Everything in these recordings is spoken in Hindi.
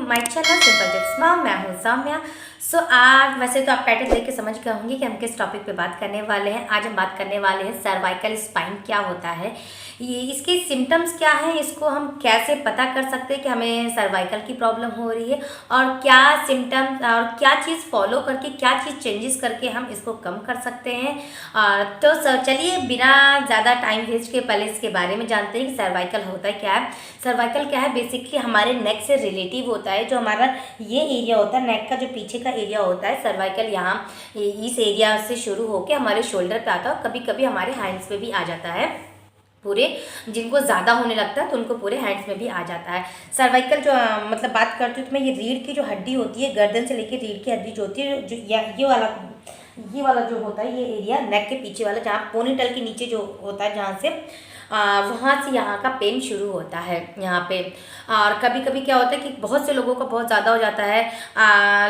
My channel simple tips mom. मैं हूँ सौम्या। आज वैसे तो आप टाइटल देख के समझ गए होंगे कि हम किस टॉपिक पे बात करने वाले हैं। आज हम बात करने वाले हैं सर्वाइकल स्पाइन क्या होता है, ये इसके सिम्टम्स क्या हैं, इसको हम कैसे पता कर सकते हैं कि हमें सर्वाइकल की प्रॉब्लम हो रही है, और क्या सिम्टम्स और क्या चीज़ फॉलो करके, क्या चीज़ चेंजेस करके हम इसको कम कर सकते हैं। तो चलिए बिना ज़्यादा टाइम वेस्ट के पहले इसके बारे में जानते हैं कि सर्वाइकल होता है क्या है। सर्वाइकल क्या है, बेसिकली हमारे नेक से रिलेटिव होता है। जो हमारा ये एरिया होता है, नेक का जो पीछे का एरिया होता है, सर्वाइकल यहाँ इस एरिया से शुरू होकर हमारे शोल्डर पे आता है, कभी कभी हमारे हैंड्स पे भी आ जाता है पूरे। जिनको ज़्यादा होने लगता है तो उनको पूरे हैंड्स में भी आ जाता है। सर्वाइकल जो मतलब बात करती हूँ तो मैं, ये रीढ़ की जो हड्डी होती है, गर्दन से लेकर रीढ़ की हड्डी जो होती है, जो ये वाला जो होता है, ये एरिया नेक के पीछे वाला, जहाँ पोनीटेल के नीचे जो होता है, जहाँ से वहाँ से यहाँ का पेन शुरू होता है यहाँ पे। और कभी कभी क्या होता है कि बहुत से लोगों का बहुत ज़्यादा हो जाता है,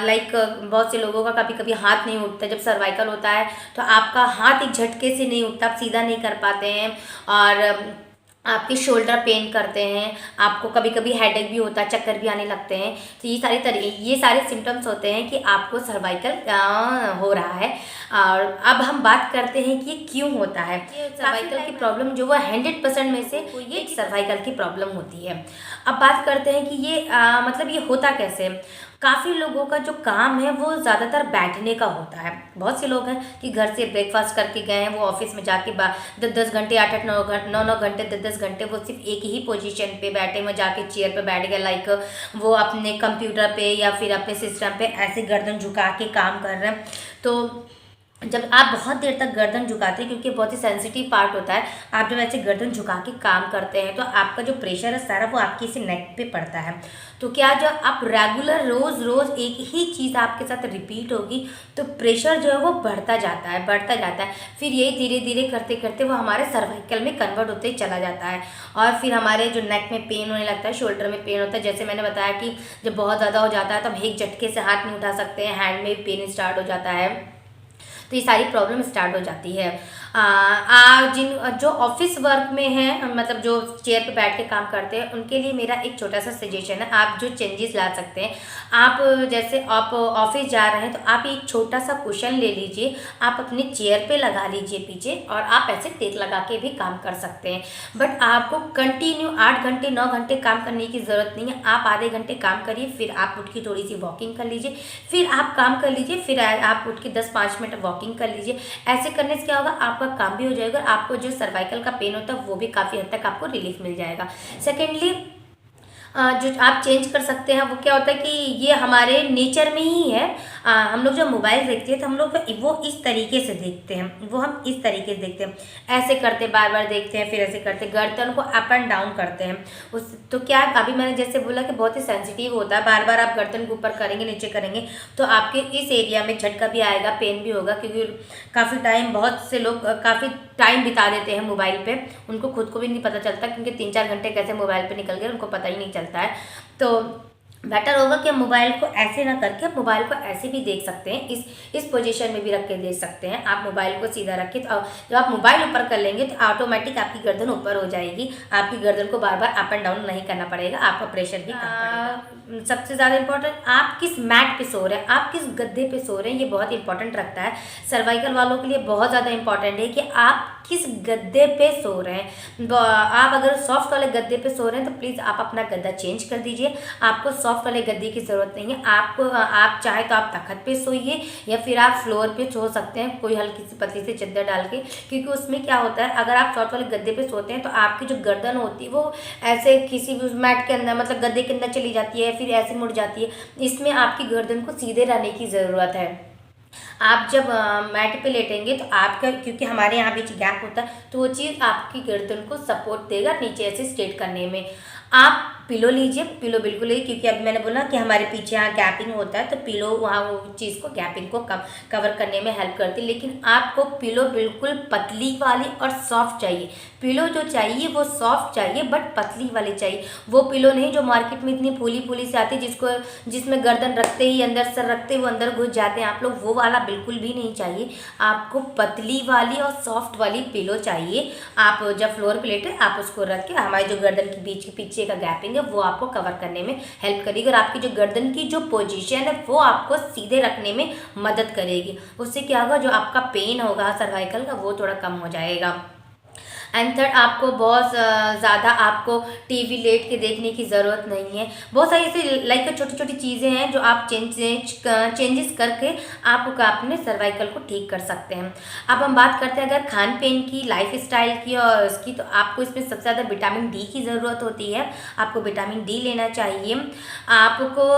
लाइक बहुत से लोगों का कभी कभी हाथ नहीं उठता। जब सर्वाइकल होता है तो आपका हाथ एक झटके से नहीं उठता, आप सीधा नहीं कर पाते हैं, और आपके शोल्डर पेन करते हैं, आपको कभी कभी हेडेक भी होता है, चक्कर भी आने लगते हैं। तो ये सारे सिम्टम्स होते हैं कि आपको सर्वाइकल हो रहा है। और अब हम बात करते हैं कि ये क्यों होता है। ये सर्वाइकल की प्रॉब्लम जो वो 100% में से ये एक सर्वाइकल की प्रॉब्लम होती है। अब बात करते हैं कि ये मतलब ये होता कैसे। काफ़ी लोगों का जो काम है वो ज़्यादातर बैठने का होता है। बहुत से लोग हैं कि घर से ब्रेकफास्ट करके गए हैं, वो ऑफिस में जाके 10-10 घंटे, 8-8, 9-9 घंटे, 10-10 घंटे वो सिर्फ एक ही पोजीशन पे बैठे, में जाके चेयर पे बैठ गए, लाइक वो अपने कंप्यूटर पे या फिर अपने सिस्टम पे ऐसे गर्दन झुका के काम कर रहे हैं। तो जब आप बहुत देर तक गर्दन झुकाते हैं, क्योंकि बहुत ही सेंसिटिव पार्ट होता है, आप जब ऐसे गर्दन झुका के काम करते हैं तो आपका जो प्रेशर है सारा वो आपकी इसी नेक पे पड़ता है। तो क्या जब आप रेगुलर रोज़ एक ही चीज़ आपके साथ रिपीट होगी तो प्रेशर जो है वो बढ़ता जाता है। फिर ये धीरे धीरे करते करते वो हमारे सर्वाइकल में कन्वर्ट होते ही चला जाता है, और फिर हमारे जो नेक में पेन होने लगता है, शोल्डर में पेन होता है। जैसे मैंने बताया कि जब बहुत ज़्यादा हो जाता है तो हम एक झटके से हाथ नहीं उठा सकते हैं, हैंड में पेन स्टार्ट हो जाता है, तो ये सारी प्रॉब्लम स्टार्ट हो जाती है। जिन जो ऑफिस वर्क में हैं, मतलब जो चेयर पे बैठ के काम करते हैं, उनके लिए मेरा एक छोटा सा सजेशन है। आप जो चेंजेस ला सकते हैं, आप जैसे आप ऑफिस जा रहे हैं तो आप एक छोटा सा कुशन ले लीजिए, आप अपनी चेयर पे लगा लीजिए पीछे, और आप ऐसे टेक लगा के भी काम कर सकते हैं। बट आपको कंटिन्यू 8 घंटे 9 घंटे काम करने की ज़रूरत नहीं है। आप आधे घंटे काम करिए, फिर आप उठ के थोड़ी सी वॉकिंग कर लीजिए, फिर आप काम कर लीजिए, फिर आप उठ के 10-5 मिनट वॉकिंग कर लीजिए। ऐसे करने से क्या होगा, आपका काम भी हो जाएगा, आपको जो सर्वाइकल का पेन होता है वो भी काफ़ी हद तक आपको रिलीफ मिल जाएगा। सेकेंडली जो आप चेंज कर सकते हैं वो क्या होता है कि ये हमारे नेचर में ही है। हम लोग जब मोबाइल देखते हैं तो हम लोग वो इस तरीके से देखते हैं, हम इस तरीके से देखते हैं, ऐसे करते बार बार देखते हैं, फिर ऐसे करते गर्दन को अप एंड डाउन करते हैं। तो क्या अभी मैंने जैसे बोला कि बहुत ही सेंसिटिव होता है, बार बार आप गर्दन को ऊपर करेंगे नीचे करेंगे तो आपके इस एरिया में झटका भी आएगा, पेन भी होगा, क्योंकि काफ़ी टाइम बहुत से लोग काफ़ी टाइम बिता देते हैं मोबाइल पे, उनको खुद को भी नहीं पता चलता, क्योंकि 3-4 घंटे कैसे मोबाइल पे निकल गए उनको पता ही नहीं चलता है। तो बेटर होगा कि मोबाइल को ऐसे ना करके मोबाइल को ऐसे भी देख सकते हैं, इस पोजीशन में भी रख के देख सकते हैं। आप मोबाइल को सीधा रखें तो जब आप मोबाइल ऊपर कर लेंगे तो ऑटोमेटिक आपकी गर्दन ऊपर हो जाएगी, आपकी गर्दन को बार बार अप एंड डाउन नहीं करना पड़ेगा, आपका प्रेशर भी कम पड़ेगा। सबसे ज़्यादा इंपॉर्टेंट, आप किस मैट पे सो रहे हैं, आप किस गद्दे पे सो रहे हैं, ये बहुत इंपॉर्टेंट रखता है। सर्वाइकल वालों के लिए बहुत ज़्यादा इंपॉर्टेंट है कि आप किस गद्दे पे सो रहे हैं। आप अगर सॉफ्ट वाले गद्दे पे सो रहे हैं तो प्लीज़ आप अपना गद्दा चेंज कर दीजिए, आपको सॉफ्ट वाले गद्दे की ज़रूरत नहीं है। आप चाहे तो आप तख्त पे सोइए या फिर आप फ्लोर पे सो सकते हैं, कोई हल्की सी पतली सी चादर डाल के, क्योंकि उसमें क्या होता है, अगर आप सॉफ्ट वाले गद्दे पे सोते हैं तो आपकी जो गर्दन होती है वो ऐसे किसी भी उस मैट के अंदर, मतलब गद्दे के अंदर चली जाती है, फिर ऐसे मुड़ जाती है। इसमें आपकी गर्दन को सीधे रहने की ज़रूरत है। आप जब मैट पे लेटेंगे तो आपका, क्योंकि हमारे यहाँ बीच गैप होता है, तो वो चीज़ आपकी गर्दन को सपोर्ट देगा नीचे ऐसे स्ट्रेट करने में। आप पिलो लीजिए, पिलो बिल्कुल ही, क्योंकि अभी मैंने बोला कि हमारे पीछे यहाँ गैपिंग होता है तो पिलो वहाँ वो चीज़ को, गैपिंग को कवर करने में हेल्प करती है। लेकिन आपको पिलो बिल्कुल पतली वाली और सॉफ्ट चाहिए। पिलो जो चाहिए वो सॉफ्ट चाहिए बट पतली वाली चाहिए। वो पिलो नहीं जो मार्केट में इतनी फूली फूली से आती है, जिसमें गर्दन रखते ही अंदर सर रखते ही वो अंदर घुस जाते हैं आप लोग, वो वाला बिल्कुल भी नहीं चाहिए। आपको पतली वाली और सॉफ्ट वाली पिलो चाहिए। आप जब फ्लोर पे लेटे आप उसको रख के हमारे जो गर्दन के बीच के पीछे नीचे का गैपिंग है वो आपको कवर करने में हेल्प करेगी, और आपकी जो गर्दन की जो पोजीशन है वो आपको सीधे रखने में मदद करेगी। उससे क्या होगा, जो आपका पेन होगा सर्वाइकल का वो थोड़ा कम हो जाएगा। एंड थर्ड, आपको बहुत ज़्यादा आपको टीवी लेट के देखने की ज़रूरत नहीं है। बहुत सारी ऐसी लाइक छोटी छोटी चीज़ें हैं जो आप चेंजेस करके आप अपने सर्वाइकल को ठीक कर सकते हैं। अब हम बात करते हैं अगर खान पीन की, लाइफ स्टाइल की और इसकी, तो आपको इसमें सबसे ज़्यादा विटामिन डी की ज़रूरत होती है। आपको विटामिन डी लेना चाहिए, आपको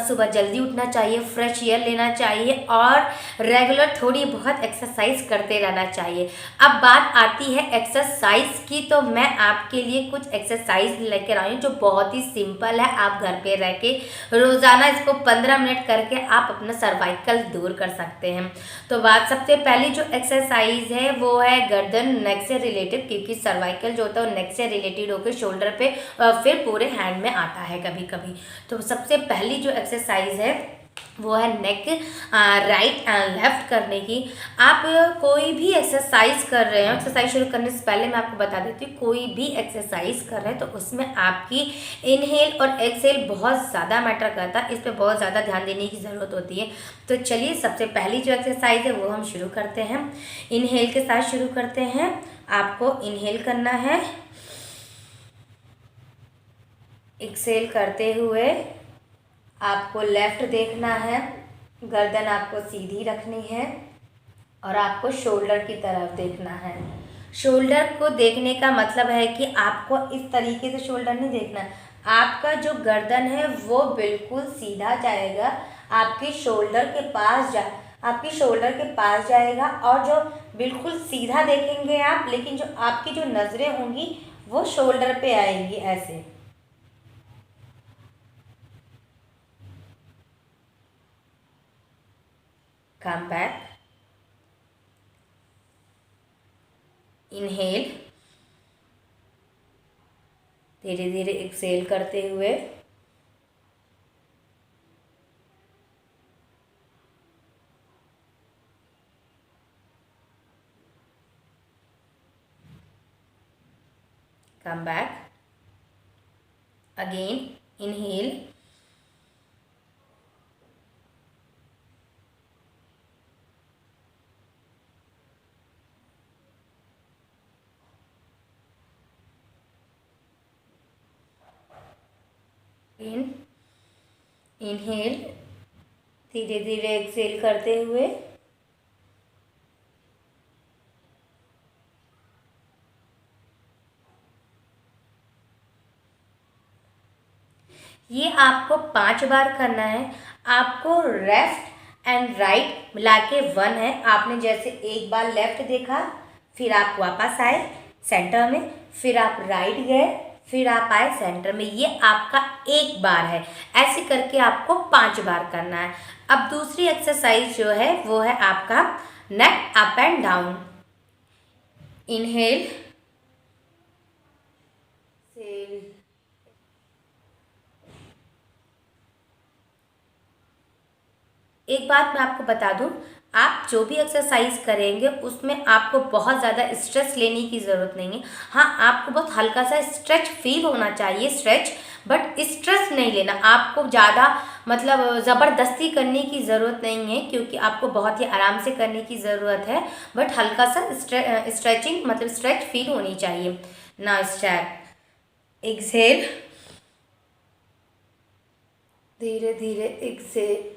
सुबह जल्दी उठना चाहिए, फ्रेश एयर लेना चाहिए और रेगुलर थोड़ी बहुत एक्सरसाइज करते रहना चाहिए। अब बात आती है एक्सरसाइज की, तो मैं आपके लिए कुछ एक्सरसाइज लेकर आई हूँ जो बहुत ही सिंपल है। आप घर पे रह के रोज़ाना इसको 15 मिनट करके आप अपना सर्वाइकल दूर कर सकते हैं। तो बात सबसे पहली जो एक्सरसाइज है वो है गर्दन नेक से रिलेटेड, क्योंकि सर्वाइकल जो होता है वो नेक से रिलेटेड होकर शोल्डर पे फिर पूरे हैंड में आता है कभी कभी। तो सबसे पहली जो एक्सरसाइज है वो है नेक राइट एंड लेफ्ट करने की। आप कोई भी एक्सरसाइज कर रहे हैं, एक्सरसाइज शुरू करने से पहले मैं आपको बता देती हूँ, कोई भी एक्सरसाइज कर रहे हैं तो उसमें आपकी इनहेल और एक्सहेल बहुत ज़्यादा मैटर करता है, इस पर बहुत ज़्यादा ध्यान देने की ज़रूरत होती है। तो चलिए सबसे पहली जो एक्सरसाइज है वो हम शुरू करते हैं। इनहेल के साथ शुरू करते हैं। आपको इनहेल करना है, एक्सहेल करते हुए आपको लेफ्ट देखना है, गर्दन आपको सीधी रखनी है और आपको शोल्डर की तरफ देखना है। शोल्डर को देखने का मतलब है कि आपको इस तरीके से शोल्डर नहीं देखना, आपका जो गर्दन है वो बिल्कुल सीधा जाएगा, आपकी शोल्डर के पास आपकी शोल्डर के पास जाएगा, और जो बिल्कुल सीधा देखेंगे आप, लेकिन जो आपकी जो नज़रें होंगी वो शोल्डर पे आएंगी ऐसे। Come back, इनहेल, धीरे धीरे एक्सहेल करते हुए come back, again inhale, inhale, धीरे धीरे एक्सहेल करते हुए ये आपको 5 बार करना है। आपको लेफ्ट एंड राइट मिला के 1 है। आपने जैसे एक बार लेफ्ट देखा, फिर आप वापस आए सेंटर में, फिर आप राइट गए, फिर आप आए सेंटर में, ये आपका 1 बार है। ऐसे करके आपको 5 बार करना है। अब दूसरी एक्सरसाइज जो है वो है आपका नेक अप एंड डाउन। इनहेल, एक बात मैं आपको बता दूं, आप जो भी एक्सरसाइज करेंगे उसमें आपको बहुत ज़्यादा स्ट्रेस लेने की ज़रूरत नहीं है। हाँ, आपको बहुत हल्का सा स्ट्रेच फील होना चाहिए, स्ट्रेच, बट स्ट्रेस नहीं लेना। आपको ज़्यादा मतलब ज़बरदस्ती करने की ज़रूरत नहीं है, क्योंकि आपको बहुत ही आराम से करने की ज़रूरत है, बट हल्का सा स्ट्रेचिंग मतलब स्ट्रेच फील होनी चाहिए ना। स्टार्ट, एक्सहेल, धीरे धीरे एक्सहेल,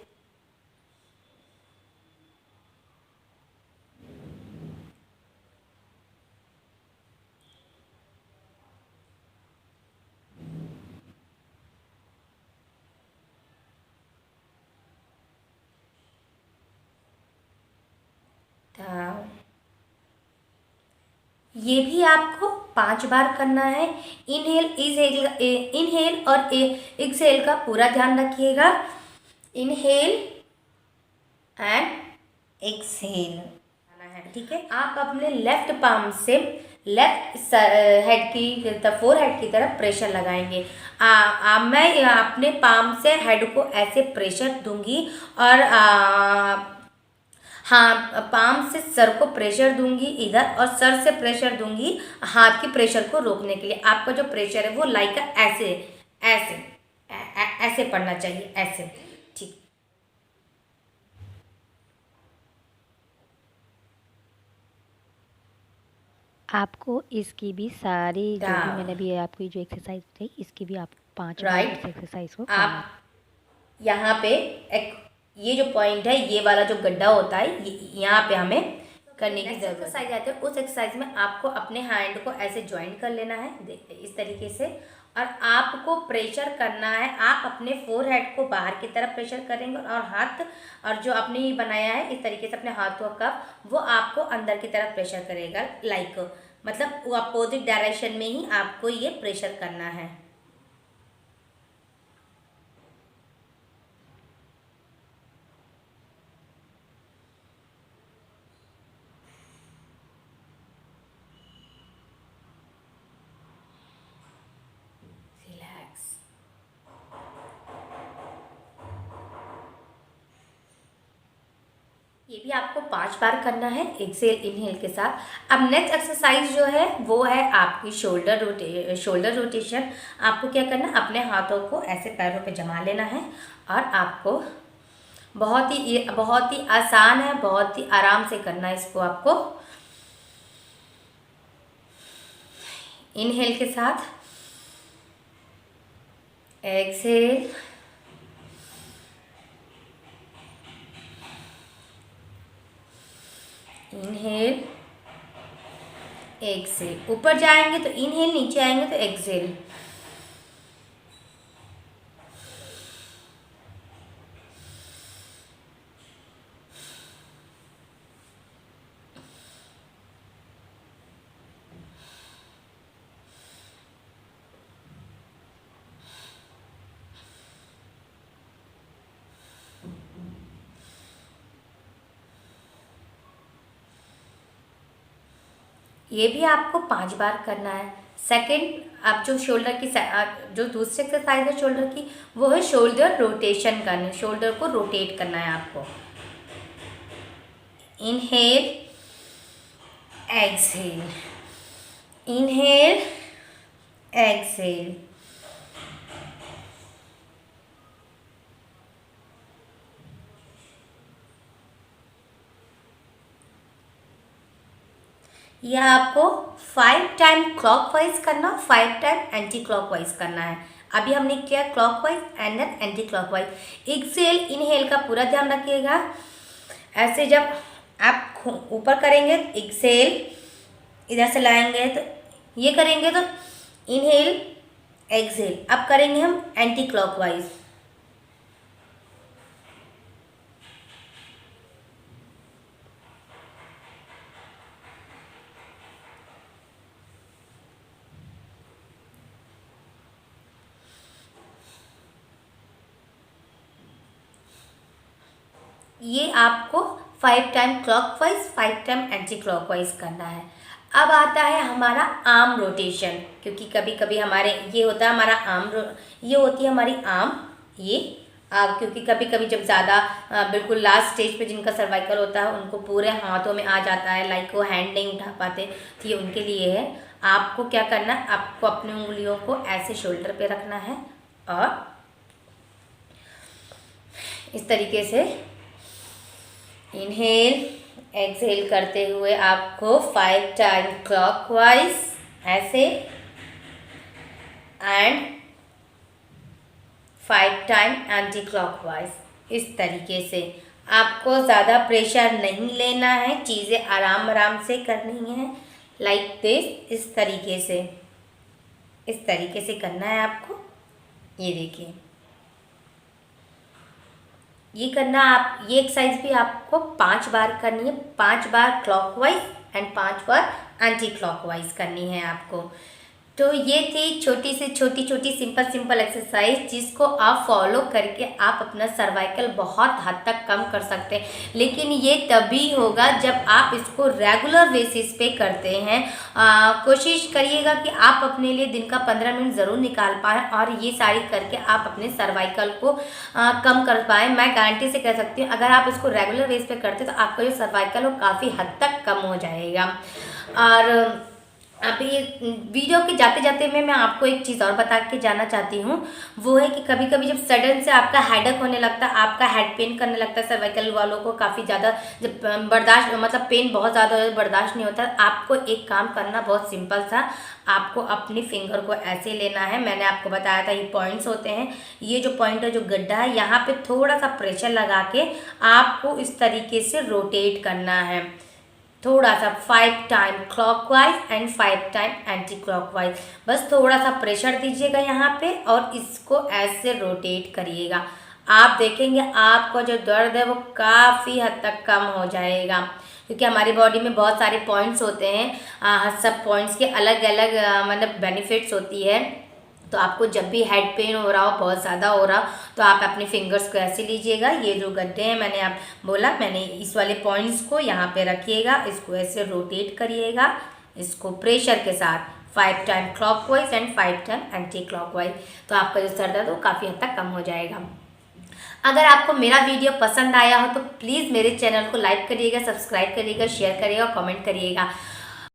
ये भी आपको 5 बार करना है। इनहेल और एक्सहेल का पूरा ध्यान रखिएगा। इनहेल एंड एक्सहेल, ठीक है। आप अपने लेफ्ट पाम से लेफ्ट हेड की फोर हेड की तरफ प्रेशर लगाएंगे। मैं अपने पाम से हेड को ऐसे प्रेशर दूंगी और हाँ, पाम से सर को प्रेशर दूंगी इधर और सर से प्रेशर दूंगी हाथ की प्रेशर को रोकने के लिए। आपका जो प्रेशर है वो लाइक ऐसे ऐसे ऐसे पड़ना चाहिए, ऐसे। ठीक। आपको इसकी भी सारी जो भी मैंने डाउन। भी आपकी जो एक्सरसाइज बताई इसकी भी आप 5 बार राइट। इस एक्सरसाइज को करना है। आप यहाँ पे एक ये जो पॉइंट है, ये वाला जो गड्ढा होता है, यहाँ पे हमें करने की जरूरत है। एक्सरसाइज आती है, उस एक्सरसाइज में आपको अपने हैंड को ऐसे ज्वाइन कर लेना है इस तरीके से, और आपको प्रेशर करना है। आप अपने फोरहेड को बाहर की तरफ प्रेशर करेंगे और हाथ और जो आपने ये बनाया है इस तरीके से अपने हाथों का, वो आपको अंदर की तरफ प्रेशर करेगा। लाइक मतलब वो अपोजिट डायरेक्शन में ही आपको ये प्रेशर करना है। रिलैक्स। ये भी आपको 5 बार करना है एक्सेल इनहेल के साथ। अब नेक्स्ट एक्सरसाइज जो है वो है आपकी शोल्डर रोटेशन। आपको क्या करना है, अपने हाथों को ऐसे पैरों पे जमा लेना है और आपको बहुत ही आसान है, बहुत ही आराम से करना है इसको आपको। इनहेल के साथ, एक्सेल, इनहेल, एक्सेल। ऊपर जाएंगे तो इनहेल, नीचे आएंगे तो एक्सेल। ये भी आपको 5 बार करना है। सेकंड, आप जो शोल्डर की जो दूसरी एक्सरसाइज है शोल्डर की, वो है शोल्डर रोटेशन करनी। शोल्डर को रोटेट करना है आपको। Inhale, exhale, inhale, exhale. यह आपको 5 टाइम क्लॉकवाइज करना, 5 टाइम एंटी क्लॉकवाइज करना है। अभी हमने किया clockwise and then anti clockwise. Exhale inhale का पूरा ध्यान रखिएगा। ऐसे जब आप ऊपर करेंगे एक्सेल, इधर से लाएंगे तो ये करेंगे तो इनहेल, एक्सेल। अब करेंगे हम एंटी क्लॉकवाइज। ये आपको 5 time clockwise, 5 time anti clockwise करना है। अब आता है हमारा आर्म रोटेशन, क्योंकि कभी कभी हमारे ये होता है हमारा ये होती है हमारी आर्म, ये क्योंकि कभी कभी जब ज़्यादा बिल्कुल लास्ट स्टेज पे जिनका सर्वाइकल होता है उनको पूरे हाथों में आ जाता है, लाइक वो हैंड नहीं उठा पाते, तो ये उनके लिए है। आपको क्या करना है, आपको अपनी उंगलियों को ऐसे शोल्डर पे रखना है और इस तरीके से इनहेल, एक्सहेल करते हुए आपको 5 टाइम क्लॉकवाइज ऐसे एंड 5 टाइम एंटी क्लॉकवाइज। इस तरीके से आपको ज़्यादा प्रेशर नहीं लेना है, चीज़ें आराम आराम से करनी है, लाइक दिस, इस तरीके से करना है आपको। ये देखिए, ये करना आप, ये एक्सरसाइज भी आपको 5 बार करनी है। 5 बार क्लॉकवाइज एंड 5 बार एंटी क्लॉकवाइज करनी है आपको। तो ये थी छोटी से छोटी सिंपल एक्सरसाइज जिसको आप फॉलो करके आप अपना सर्वाइकल बहुत हद तक कम कर सकते हैं। लेकिन ये तभी होगा जब आप इसको रेगुलर बेसिस पे करते हैं। कोशिश करिएगा कि आप अपने लिए दिन का 15 मिनट ज़रूर निकाल पाएँ और ये सारी करके आप अपने सर्वाइकल को कम कर पाएँ। मैं गारंटी से कह सकती हूँ अगर आप इसको रेगुलर बेस पे करते तो आपका जो सर्वाइकल वो काफ़ी हद तक कम हो जाएगा। और अभी वीडियो के जाते जाते में मैं आपको एक चीज़ और बता के जाना चाहती हूँ, वो है कि कभी कभी जब सडन से आपका हेडेक होने लगता है, आपका हेड पेन करने लगता है, सर्वाइकल वालों को काफ़ी ज़्यादा जब बर्दाश्त मतलब पेन बहुत ज़्यादा बर्दाश्त नहीं होता, आपको एक काम करना बहुत सिंपल था। आपको अपनी फिंगर को ऐसे लेना है, मैंने आपको बताया था ये पॉइंट्स होते हैं, ये जो पॉइंट है जो गड्ढा है यहाँ पे थोड़ा सा प्रेशर लगा के आपको इस तरीके से रोटेट करना है, थोड़ा सा 5 time clockwise and 5 time anti clockwise. बस थोड़ा सा प्रेशर दीजिएगा यहाँ पे और इसको ऐसे रोटेट करिएगा। आप देखेंगे आपका जो दर्द है वो काफ़ी हद तक कम हो जाएगा, क्योंकि हमारी बॉडी में बहुत सारे पॉइंट्स होते हैं। सब पॉइंट्स के अलग अलग मतलब बेनिफिट्स होती है। तो आपको जब भी हेड पेन हो रहा हो, बहुत ज़्यादा हो रहा हो, तो आप अपने फिंगर्स को ऐसे लीजिएगा। ये जो गड्ढे हैं मैंने आप बोला, मैंने इस वाले पॉइंट्स को यहाँ पे रखिएगा, इसको ऐसे रोटेट करिएगा, इसको प्रेशर के साथ 5 time clockwise and 5 time anti clockwise. तो आपका जो सर दर्द है वो काफ़ी हद तक कम हो जाएगा। अगर आपको मेरा वीडियो पसंद आया हो तो प्लीज़ मेरे चैनल को लाइक करिएगा, सब्सक्राइब करिएगा, शेयर करिएगा, कमेंट करिएगा।